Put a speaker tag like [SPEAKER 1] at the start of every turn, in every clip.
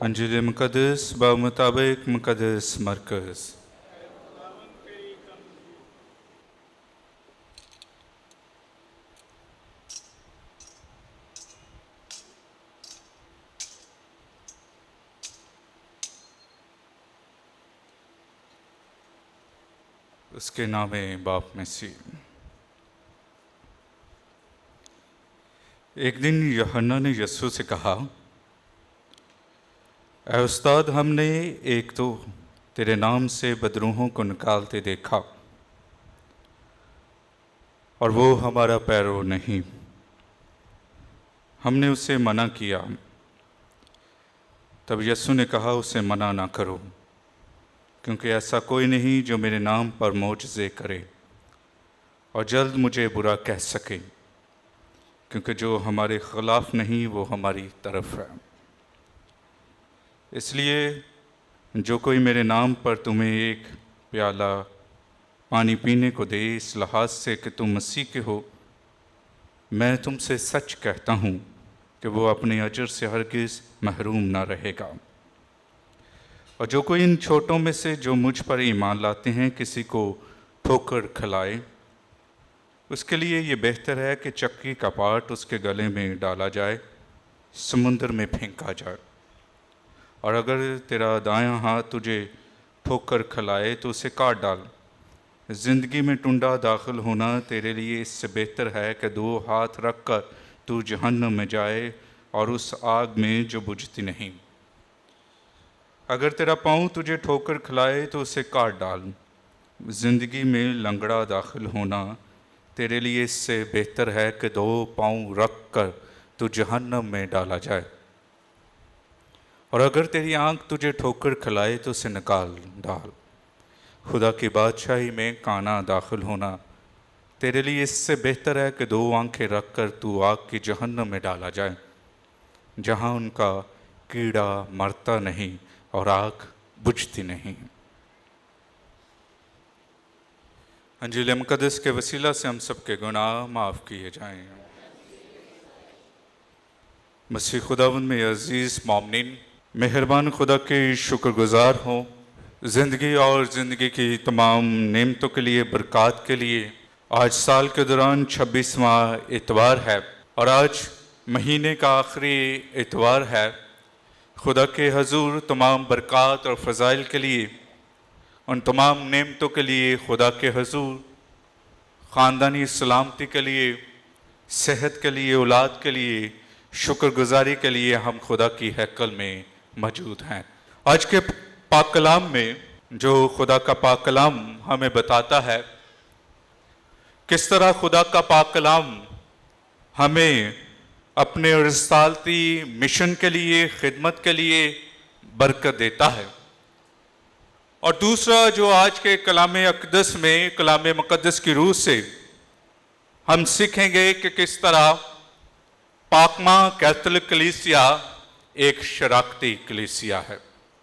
[SPEAKER 1] انجیل مقدس بمطابق مقدس مرکز۔ اس کے نام باپ مسیح۔ ایک دن یوحنا نے یسوع سے کہا، اے استاد، ہم نے ایک تو تیرے نام سے بدروحوں کو نکالتے دیکھا اور وہ ہمارا پیرو نہیں۔ ہم نے اسے منع کیا۔ تب یسوع نے کہا، اسے منع نہ کرو، کیونکہ ایسا کوئی نہیں جو میرے نام پر معجزے کرے اور جلد مجھے برا کہہ سکے، کیونکہ جو ہمارے خلاف نہیں وہ ہماری طرف ہے۔ اس لیے جو کوئی میرے نام پر تمہیں ایک پیالہ پانی پینے کو دے، اس لحاظ سے کہ تم مسیح کے ہو، میں تم سے سچ کہتا ہوں کہ وہ اپنے اجر سے ہرگز محروم نہ رہے گا۔ اور جو کوئی ان چھوٹوں میں سے جو مجھ پر ایمان لاتے ہیں کسی کو ٹھوکر کھلائے، اس کے لیے یہ بہتر ہے کہ چکی کا پاٹ اس کے گلے میں ڈالا جائے، سمندر میں پھینکا جائے۔ اور اگر تیرا دایاں ہاتھ تجھے ٹھوکر کھلائے تو اسے کاٹ ڈال۔ زندگی میں ٹنڈا داخل ہونا تیرے لیے اس سے بہتر ہے کہ دو ہاتھ رکھ کر تو جہنم میں جائے اور اس آگ میں جو بجھتی نہیں۔ اگر تیرا پاؤں تجھے ٹھوکر کھلائے تو اسے کاٹ ڈال۔ زندگی میں لنگڑا داخل ہونا تیرے لیے اس سے بہتر ہے کہ دو پاؤں رکھ کر تو جہنم میں ڈالا جائے۔ اور اگر تیری آنکھ تجھے ٹھوکر کھلائے تو اسے نکال ڈال۔ خدا کی بادشاہی میں کانا داخل ہونا تیرے لیے اس سے بہتر ہے کہ دو آنکھیں رکھ کر تو آگ کی جہنم میں ڈالا جائے، جہاں ان کا کیڑا مرتا نہیں اور آگ بجھتی نہیں۔ انجیل مقدس کے وسیلہ سے ہم سب کے گناہ معاف کیے جائیں۔ مسیح خداوند میں عزیز مومنین، مہربان خدا کے شکر گزار ہوں زندگی اور زندگی کی تمام نعمتوں کے لیے، برکات کے لیے۔ آج سال کے دوران 26واں اتوار ہے اور آج مہینے کا آخری اتوار ہے۔ خدا کے حضور تمام برکات اور فضائل کے لیے، ان تمام نعمتوں کے لیے خدا کے حضور خاندانی سلامتی کے لیے، صحت کے لیے، اولاد کے لیے، شکر گزاری کے لیے ہم خدا کی ہیکل میں موجود ہیں۔ آج کے پاک کلام میں جو خدا کا پاک کلام ہمیں بتاتا ہے کس طرح خدا کا پاک کلام ہمیں اپنے رسالتی مشن کے لیے، خدمت کے لیے برکت دیتا ہے۔ اور دوسرا جو آج کے کلام اقدس میں، کلام مقدس کی روح سے ہم سیکھیں گے کہ کس طرح پاکماں کیتھولک کلیسیا ایک شراکتی کلیسیا ہے۔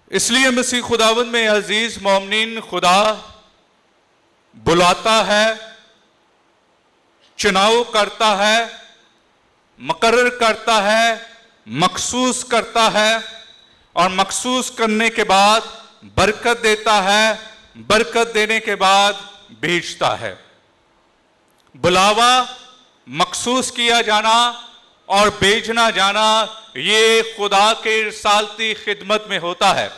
[SPEAKER 1] اس لیے مسیح خداوند میں عزیز مومنین، خدا بلاتا ہے، چناؤ کرتا ہے، مقرر کرتا ہے، مخصوص کرتا ہے، اور مخصوص کرنے کے بعد برکت دیتا ہے، برکت دینے کے بعد بھیجتا ہے۔ بلاوا، مخصوص کیا جانا اور بھیجنا جانا، یہ خدا کے رسالتی خدمت میں ہوتا ہے۔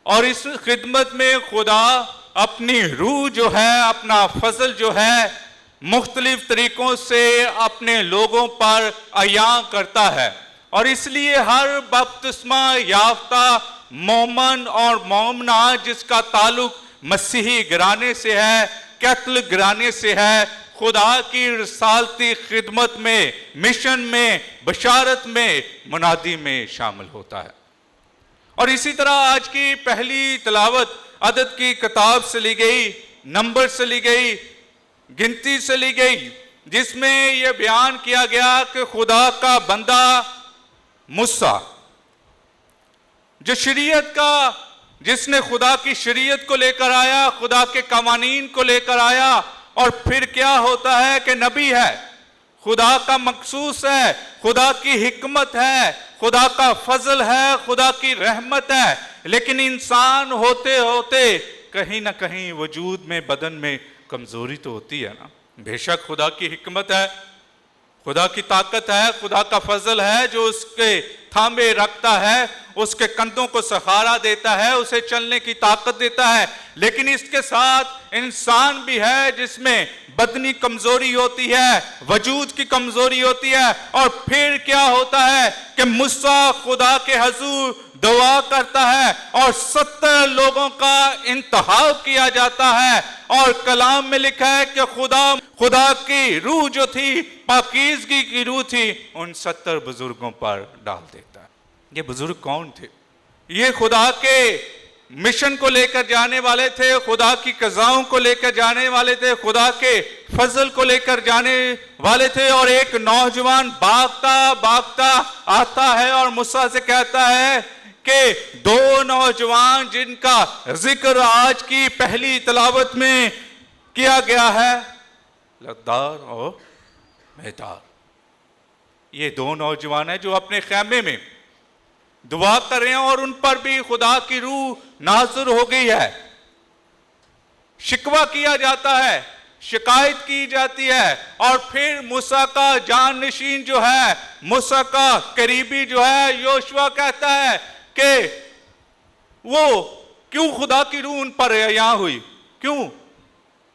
[SPEAKER 1] اور اس خدمت میں خدا اپنی روح جو ہے، اپنا فضل جو ہے، مختلف طریقوں سے اپنے لوگوں پر عیاں کرتا ہے۔ اور اس لیے ہر بپتسمہ یافتہ مومن اور مومنہ جس کا تعلق مسیحی گھرانے سے ہے، کیتھولک گھرانے سے ہے، خدا کی رسالتی خدمت میں، مشن میں، بشارت میں، منادی میں شامل ہوتا ہے۔ اور اسی طرح آج کی پہلی تلاوت عدد کی کتاب سے لی گئی، نمبر سے لی گئی، گنتی سے لی گئی، جس میں یہ بیان کیا گیا کہ خدا کا بندہ موسیٰ، جو شریعت کا، جس نے خدا کی شریعت کو لے کر آیا، خدا کے قوانین کو لے کر آیا، اور پھر کیا ہوتا ہے کہ نبی ہے، خدا کا مخصوص ہے، خدا کی حکمت ہے، خدا کا فضل ہے، خدا کی رحمت ہے، لیکن انسان ہوتے ہوتے کہیں نہ کہیں وجود میں، بدن میں کمزوری تو ہوتی ہے نا۔ بے شک خدا کی حکمت ہے، خدا کی طاقت ہے، خدا کا فضل ہے جو اس کے تھامے رکھتا ہے، اس کے کندھوں کو سہارا دیتا ہے، اسے چلنے کی طاقت دیتا ہے، لیکن اس کے ساتھ انسان بھی ہے جس میں بدنی کمزوری ہوتی ہے، وجود کی کمزوری ہوتی ہے۔ اور پھر کیا ہوتا ہے کہ موسیٰ خدا کے حضور دعا کرتا ہے اور 70 لوگوں کا انتخاب کیا جاتا ہے، اور کلام میں لکھا ہے کہ خدا کی روح جو تھی، پاکیزگی کی روح تھی، ان 70 بزرگوں پر ڈال دیتا ہے۔ یہ بزرگ کون تھے؟ یہ خدا کے مشن کو لے کر جانے والے تھے، خدا کی قضاؤں کو لے کر جانے والے تھے، خدا کے فضل کو لے کر جانے والے تھے۔ اور ایک نوجوان بھاگتا آتا ہے اور موسیٰ سے کہتا ہے کہ 2 نوجوان جن کا ذکر آج کی پہلی تلاوت میں کیا گیا ہے، لدار اور مہدار، یہ 2 نوجوان ہیں جو اپنے خیمے میں دعا کر رہے ہیں، اور ان پر بھی خدا کی روح نازل ہو گئی ہے۔ شکوہ کیا جاتا ہے، شکایت کی جاتی ہے، اور پھر موسیٰ کا جانشین جو ہے، موسیٰ کا قریبی جو ہے یوشوا کہتا ہے کہ وہ کیوں خدا کی روح ان پر یہاں ہوئی، کیوں؟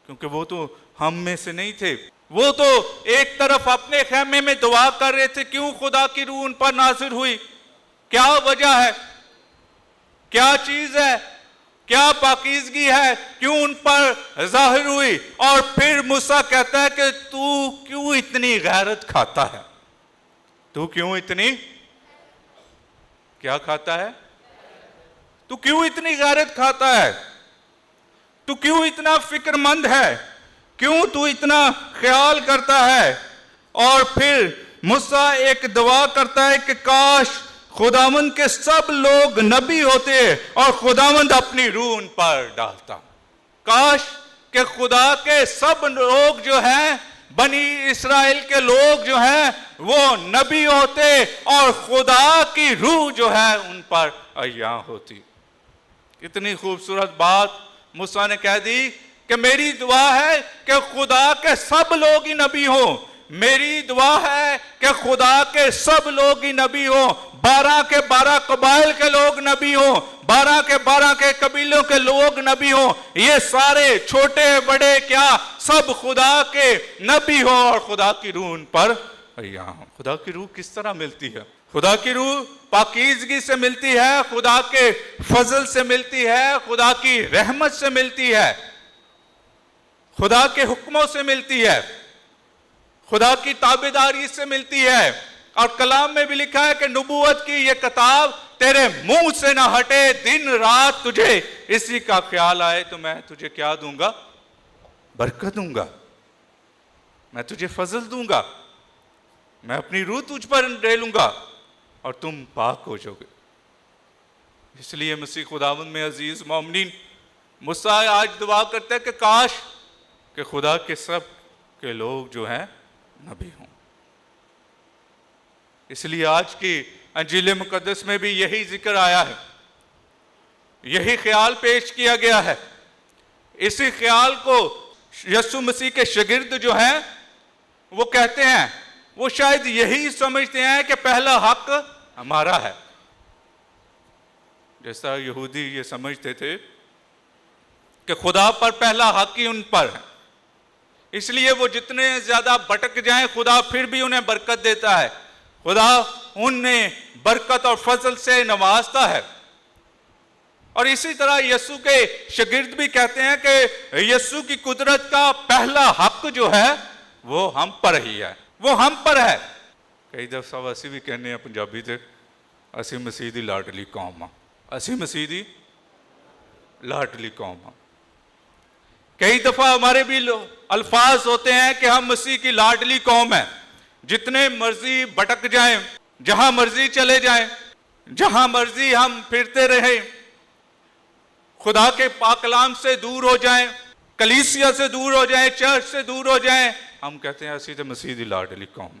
[SPEAKER 1] کیونکہ وہ تو ہم میں سے نہیں تھے، وہ تو ایک طرف اپنے خیمے میں دعا کر رہے تھے، کیوں خدا کی روح ان پر نازل ہوئی؟ کیا وجہ ہے؟ کیا چیز ہے؟ کیا پاکیزگی ہے؟ کیوں ان پر ظاہر ہوئی؟ اور پھر موسیٰ کہتا ہے کہ تو کیوں اتنی غیرت کھاتا ہے؟ تو کیوں اتنی کیا کھاتا ہے؟ تو کیوں اتنی غیرت کھاتا ہے؟ تو کیوں اتنا فکر مند ہے؟ کیوں تو اتنا خیال کرتا ہے؟ اور پھر موسیٰ ایک دعا کرتا ہے کہ کاش خداوند کے سب لوگ نبی ہوتے اور خداوند اپنی روح ان پر ڈالتا۔ کاش کہ خدا کے سب لوگ جو ہیں، بنی اسرائیل کے لوگ جو ہیں، وہ نبی ہوتے اور خدا کی روح جو ہے ان پر عیاں ہوتی۔ اتنی خوبصورت بات موسیٰ نے کہہ دی کہ میری دعا ہے کہ خدا کے سب لوگ ہی نبی ہوں، میری دعا ہے کہ خدا کے سب لوگ ہی نبی ہوں، 12 کے 12 قبائل کے لوگ نبی ہوں، 12 کے 12 کے قبیلوں کے لوگ نبی ہوں، یہ سارے چھوٹے بڑے کیا سب خدا کے نبی ہوں، اور خدا کی روح ان پر عیاں ہوں۔ خدا کی روح کس طرح ملتی ہے؟ خدا کی روح پاکیزگی سے ملتی ہے، خدا کے فضل سے ملتی ہے، خدا کی رحمت سے ملتی ہے، خدا کے حکموں سے ملتی ہے، خدا کی تابعداری سے ملتی ہے۔ اور کلام میں بھی لکھا ہے کہ نبوت کی یہ کتاب تیرے منہ سے نہ ہٹے، دن رات تجھے اسی کا خیال آئے تو میں تجھے کیا دوں گا؟ برکت دوں گا، میں تجھے فضل دوں گا، میں اپنی روح تجھ پر ڈالوں گا اور تم پاک ہو جاؤ گے۔ اس لیے مسیح خداوند میں عزیز مومنین، موسیٰ آج دعا کرتا ہے کہ کاش کہ خدا کے سب کے لوگ جو ہیں نبی ہوں۔ اس لیے آج کی انجیل مقدس میں بھی یہی ذکر آیا ہے، یہی خیال پیش کیا گیا ہے۔ اسی خیال کو یسوع مسیح کے شاگرد جو ہیں وہ کہتے ہیں، وہ شاید یہی سمجھتے ہیں کہ پہلا حق ہمارا ہے، جیسا یہودی یہ سمجھتے تھے کہ خدا پر پہلا حق ہی ان پر ہے، اس لیے وہ جتنے زیادہ بھٹک جائیں خدا پھر بھی انہیں برکت دیتا ہے، خدا انہیں برکت اور فضل سے نوازتا ہے۔ اور اسی طرح یسوع کے شاگرد بھی کہتے ہیں کہ یسوع کی قدرت کا پہلا حق جو ہے وہ ہم پر ہی ہے، وہ ہم پر ہے۔ کئی دفعہ اسی بھی کہنے ہیں پنجابی تھے، اسی مسیح دی لاڈلی قوم ہاں، اسی مسیح دی لاڈلی قوم ہاں۔ کئی دفعہ ہمارے بھی الفاظ ہوتے ہیں کہ ہم مسیح کی لاڈلی قوم ہیں، جتنے مرضی بھٹک جائیں، جہاں مرضی چلے جائیں، جہاں مرضی ہم پھرتے رہیں، خدا کے پاک کلام سے دور ہو جائیں، کلیسیا سے دور ہو جائیں، چرچ سے دور ہو جائیں، ہم کہتے ہیں اسی تے مسیح دی لاڈلی قوم۔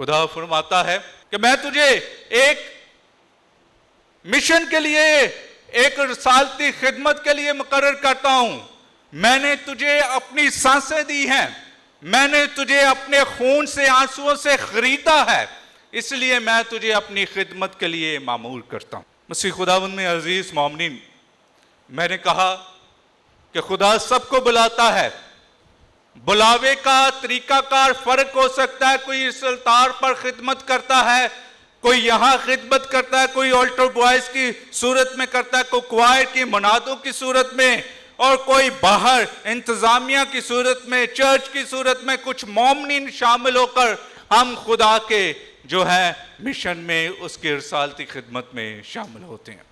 [SPEAKER 1] خدا فرماتا ہے کہ میں تجھے ایک مشن کے لیے، ایک رسالتی خدمت کے لیے مقرر کرتا ہوں۔ میں نے تجھے اپنی سانسیں دی ہیں، میں نے تجھے اپنے خون سے، آنسوؤں سے خریدا ہے، اس لیے میں تجھے اپنی خدمت کے لیے معمور کرتا ہوں۔ مسیح خداوند میں عزیز مومنین، میں نے کہا کہ خدا سب کو بلاتا ہے۔ بلاوے کا طریقہ کار فرق ہو سکتا ہے، کوئی اس التار پر خدمت کرتا ہے، کوئی یہاں خدمت کرتا ہے، کوئی آلٹر بوائز کی صورت میں کرتا ہے، کوئی کوائر کی منادوں کی صورت میں، اور کوئی باہر انتظامیہ کی صورت میں، چرچ کی صورت میں، کچھ مومنین شامل ہو کر ہم خدا کے جو ہے مشن میں، اس کی رسالتی خدمت میں شامل ہوتے ہیں۔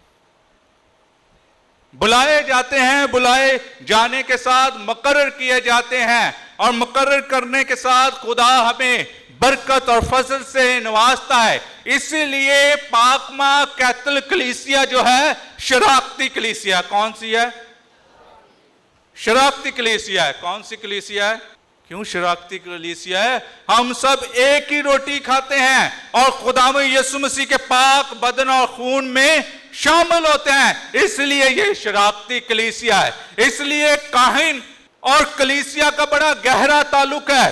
[SPEAKER 1] بلائے جاتے ہیں، بلائے جانے کے ساتھ مقرر کیے جاتے ہیں، اور مقرر کرنے کے ساتھ خدا ہمیں برکت اور فضل سے نوازتا ہے۔ اسی لیے پاک ماں کیتھولک کلیسیا جو ہے شراکتی کلیسیا، کون سی ہے؟ شراکتی کلیسیا ہے۔ کون سی کلیسیا ہے؟ کیوں شراکتی کلیسیا ہے؟ ہم سب ایک ہی روٹی کھاتے ہیں اور خداوند یسوع مسیح کے پاک بدن اور خون میں شامل ہوتے ہیں، اس لیے یہ شراکتی کلیسیا ہے۔ اس لیے کاہن اور کلیسیا کا بڑا گہرا تعلق ہے،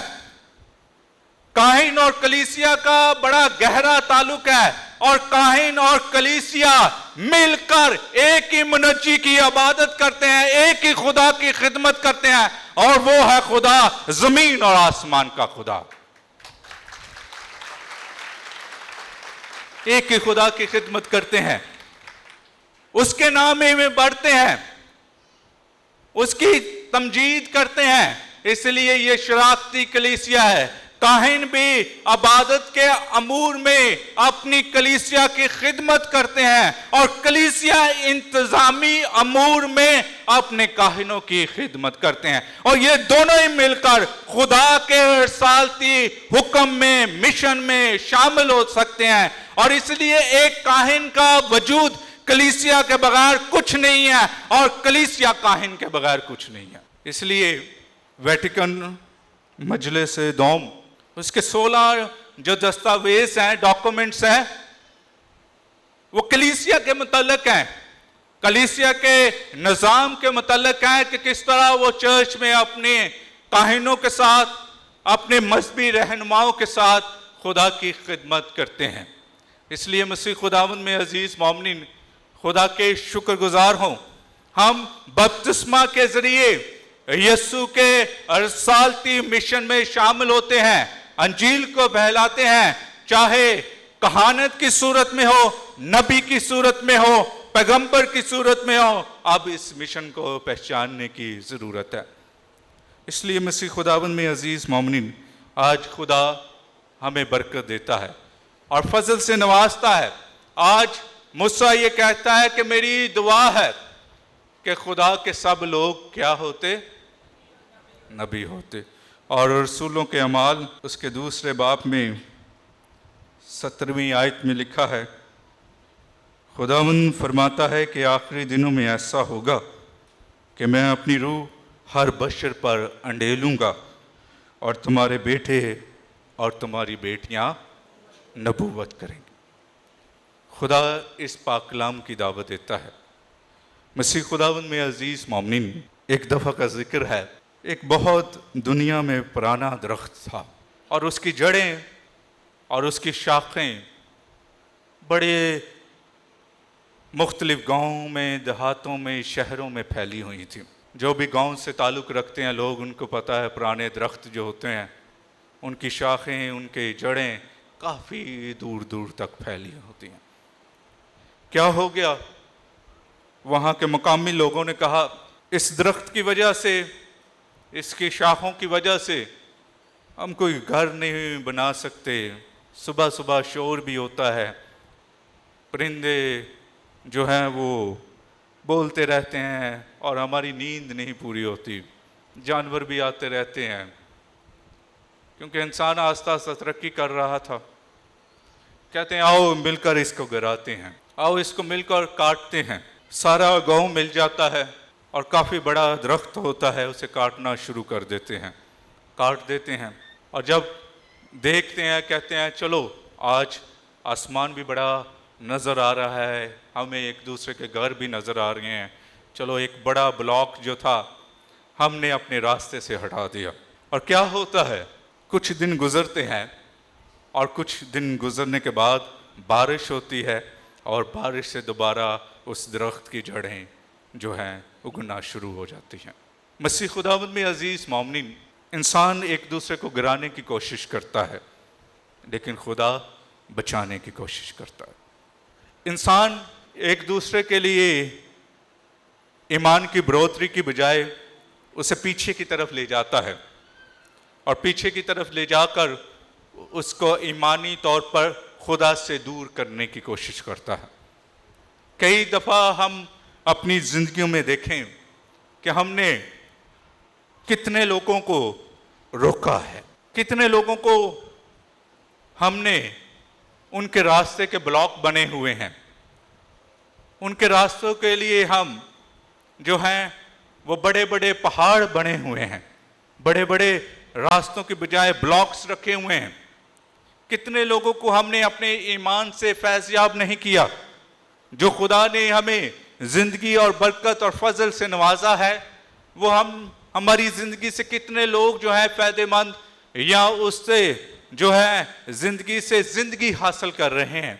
[SPEAKER 1] کاہن اور کلیسیا کا بڑا گہرا تعلق ہے، اور کاہن اور کلیسیا مل کر ایک ہی منجی کی عبادت کرتے ہیں، ایک ہی خدا کی خدمت کرتے ہیں، اور وہ ہے خدا زمین اور آسمان کا خدا۔ ایک ہی خدا کی خدمت کرتے ہیں، اس کے نام میں بڑھتے ہیں، اس کی تمجید کرتے ہیں، اس لیے یہ شراکتی کلیسیا ہے۔ کاہن بھی عبادت کے امور میں اپنی کلیسیا کی خدمت کرتے ہیں، اور کلیسیا انتظامی امور میں اپنے کاہنوں کی خدمت کرتے ہیں، اور یہ دونوں ہی مل کر خدا کے رسالتی حکم میں، مشن میں شامل ہو سکتے ہیں۔ اور اس لیے ایک کاہن کا وجود کلیسیا کے بغیر کچھ نہیں ہے، اور کلیسیا کاہن کے بغیر کچھ نہیں ہے۔ اس لیے ویٹیکن مجلس دوم، اس کے 16 جو دستاویز ہیں، ڈاکومنٹس ہیں، وہ کلیسیا کے متعلق ہیں، کلیسیا کے نظام کے متعلق ہیں کہ کس طرح وہ چرچ میں اپنے کاہنوں کے ساتھ، اپنے مذہبی رہنماؤں کے ساتھ خدا کی خدمت کرتے ہیں۔ اس لیے مسیح خداوند میں عزیز مومنین، خدا کے شکر گزار ہوں، ہم بپتسمہ کے ذریعے یسوع کے رسالتی مشن میں شامل ہوتے ہیں، انجیل کو پھیلاتے ہیں، چاہے کہانت کی صورت میں ہو، نبی کی صورت میں ہو، پیغمبر کی صورت میں ہو، اب اس مشن کو پہچاننے کی ضرورت ہے۔ اس لیے مسیح خداوند میں عزیز مومنین، آج خدا ہمیں برکت دیتا ہے اور فضل سے نوازتا ہے۔ آج موسیٰ یہ کہتا ہے کہ میری دعا ہے کہ خدا کے سب لوگ کیا ہوتے؟ نبی ہوتے۔ اور رسولوں کے اعمال اس کے دوسرے باب میں 17ویں آیت میں لکھا ہے، خداوند فرماتا ہے کہ آخری دنوں میں ایسا ہوگا کہ میں اپنی روح ہر بشر پر انڈیلوں گا، اور تمہارے بیٹے اور تمہاری بیٹیاں نبوت کریں گے۔ خدا اس پاک کلام کی دعوت دیتا ہے۔ مسیح خداوند میں عزیز مومنین، ایک دفعہ کا ذکر ہے، ایک بہت دنیا میں پرانا درخت تھا، اور اس کی جڑیں اور اس کی شاخیں بڑے مختلف گاؤں میں، دیہاتوں میں، شہروں میں پھیلی ہوئی تھیں۔ جو بھی گاؤں سے تعلق رکھتے ہیں لوگ، ان کو پتہ ہے پرانے درخت جو ہوتے ہیں ان کی شاخیں، ان کی جڑیں کافی دور دور تک پھیلی ہوتی ہیں۔ کیا ہو گیا؟ وہاں کے مقامی لوگوں نے کہا اس درخت کی وجہ سے، اس کی شاخوں کی وجہ سے ہم کوئی گھر نہیں بنا سکتے، صبح صبح شور بھی ہوتا ہے، پرندے جو ہیں وہ بولتے رہتے ہیں اور ہماری نیند نہیں پوری ہوتی، جانور بھی آتے رہتے ہیں، کیونکہ انسان آہستہ آہستہ ترقی کر رہا تھا۔ کہتے ہیں آؤ مل کر اس کو گراتے ہیں، آؤ اس کو مل کر کاٹتے ہیں۔ سارا گاؤں مل جاتا ہے اور کافی بڑا درخت ہوتا ہے، اسے کاٹنا شروع کر دیتے ہیں، کاٹ دیتے ہیں، اور جب دیکھتے ہیں, کہتے ہیں چلو آج آسمان بھی بڑا نظر آ رہا ہے, ہمیں ایک دوسرے کے گھر بھی نظر آ رہے ہیں, چلو ایک بڑا بلاک جو تھا ہم نے اپنے راستے سے ہٹا دیا. اور کیا ہوتا ہے, کچھ دن گزرتے ہیں اور کچھ دن گزرنے کے بعد بارش ہوتی ہے اور بارش سے دوبارہ اس درخت کی جڑیں جو ہیں اگنا شروع ہو جاتی ہیں. مسیح خداوند میں عزیز مومنین, انسان ایک دوسرے کو گرانے کی کوشش کرتا ہے لیکن خدا بچانے کی کوشش کرتا ہے. انسان ایک دوسرے کے لیے ایمان کی بڑھوتری کی بجائے اسے پیچھے کی طرف لے جاتا ہے اور پیچھے کی طرف لے جا کر اس کو ایمانی طور پر خدا سے دور کرنے کی کوشش کرتا ہے. کئی دفعہ ہم اپنی زندگیوں میں دیکھیں کہ ہم نے کتنے لوگوں کو روکا ہے, کتنے لوگوں کو ہم نے ان کے راستے کے بلاک بنے ہوئے ہیں, ان کے راستوں کے لیے ہم جو ہیں وہ بڑے بڑے پہاڑ بنے ہوئے ہیں, بڑے بڑے راستوں کے بجائے بلاکس رکھے ہوئے ہیں. کتنے لوگوں کو ہم نے اپنے ایمان سے فیض یاب نہیں کیا. جو خدا نے ہمیں زندگی اور برکت اور فضل سے نوازا ہے, وہ ہماری زندگی سے کتنے لوگ جو ہیں فائدہ مند یا اس سے جو ہے زندگی سے زندگی حاصل کر رہے ہیں.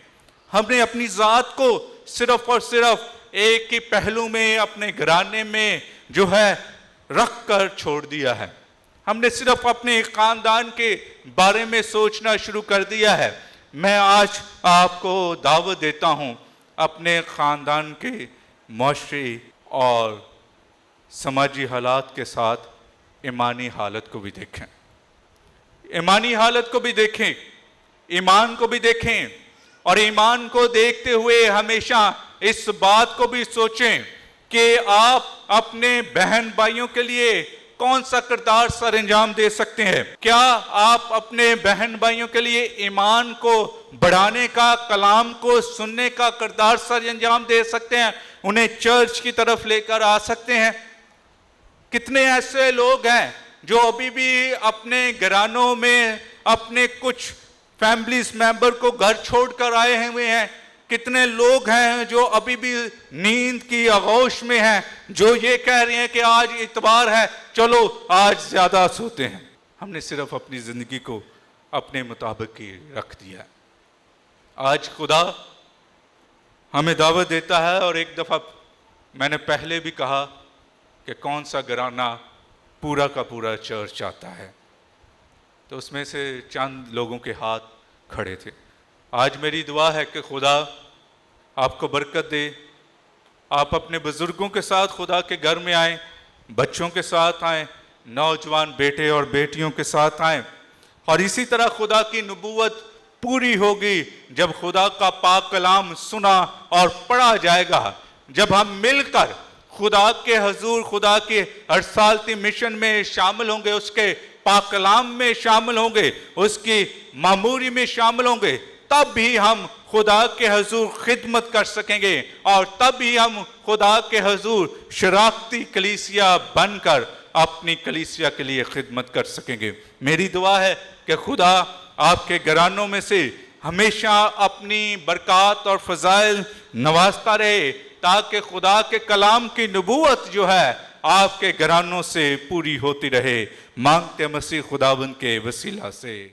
[SPEAKER 1] ہم نے اپنی ذات کو صرف اور صرف ایک ہی پہلو میں اپنے گھرانے میں جو ہے رکھ کر چھوڑ دیا ہے. ہم نے صرف اپنے خاندان کے بارے میں سوچنا شروع کر دیا ہے. میں آج آپ کو دعوت دیتا ہوں اپنے خاندان کے معاشرے اور سماجی حالات کے ساتھ ایمانی حالت کو بھی دیکھیں, ایمانی حالت کو بھی دیکھیں, ایمان کو بھی دیکھیں, اور ایمان کو دیکھتے ہوئے ہمیشہ اس بات کو بھی سوچیں کہ آپ اپنے بہن بھائیوں کے لیے کون سا کردار سر انجام دے سکتے ہیں. کیا آپ اپنے بہن بھائیوں کے لیے ایمان کو بڑھانے کا, کلام کو سننے کا کردار سر انجام دے سکتے ہیں, انہیں چرچ کی طرف لے کر آ سکتے ہیں؟ کتنے ایسے لوگ ہیں جو ابھی بھی اپنے گھرانوں میں اپنے کچھ فیملیز ممبر کو گھر چھوڑ کر آئے ہوئے ہیں. کتنے لوگ ہیں جو ابھی بھی نیند کی آغوش میں ہیں, جو یہ کہہ رہے ہیں کہ آج اتوار ہے, چلو آج زیادہ سوتے ہیں. ہم نے صرف اپنی زندگی کو اپنے مطابق ہی رکھ دیا. آج خدا ہمیں دعوت دیتا ہے, اور ایک دفعہ میں نے پہلے بھی کہا کہ کون سا گھرانہ پورا کا پورا چرچ آتا ہے, تو اس میں سے چند لوگوں کے ہاتھ کھڑے تھے. آج میری دعا ہے کہ خدا آپ کو برکت دے. آپ اپنے بزرگوں کے ساتھ خدا کے گھر میں آئیں, بچوں کے ساتھ آئیں, نوجوان بیٹے اور بیٹیوں کے ساتھ آئیں, اور اسی طرح خدا کی نبوت پوری ہوگی جب خدا کا پاک کلام سنا اور پڑھا جائے گا. جب ہم مل کر خدا کے حضور, خدا کے ارسالتی مشن میں شامل ہوں گے, اس کے پاک کلام میں شامل ہوں گے, اس کی معموری میں شامل ہوں گے, تب بھی ہم خدا کے حضور خدمت کر سکیں گے, اور تب بھی ہم خدا کے حضور شراکتی کلیسیا بن کر اپنی کلیسیا کے لیے خدمت کر سکیں گے. میری دعا ہے کہ خدا آپ کے گھرانوں میں سے ہمیشہ اپنی برکات اور فضائل نوازتا رہے, تاکہ خدا کے کلام کی نبوت جو ہے آپ کے گھرانوں سے پوری ہوتی رہے. مانگتے مسیح خداوند کے وسیلہ سے.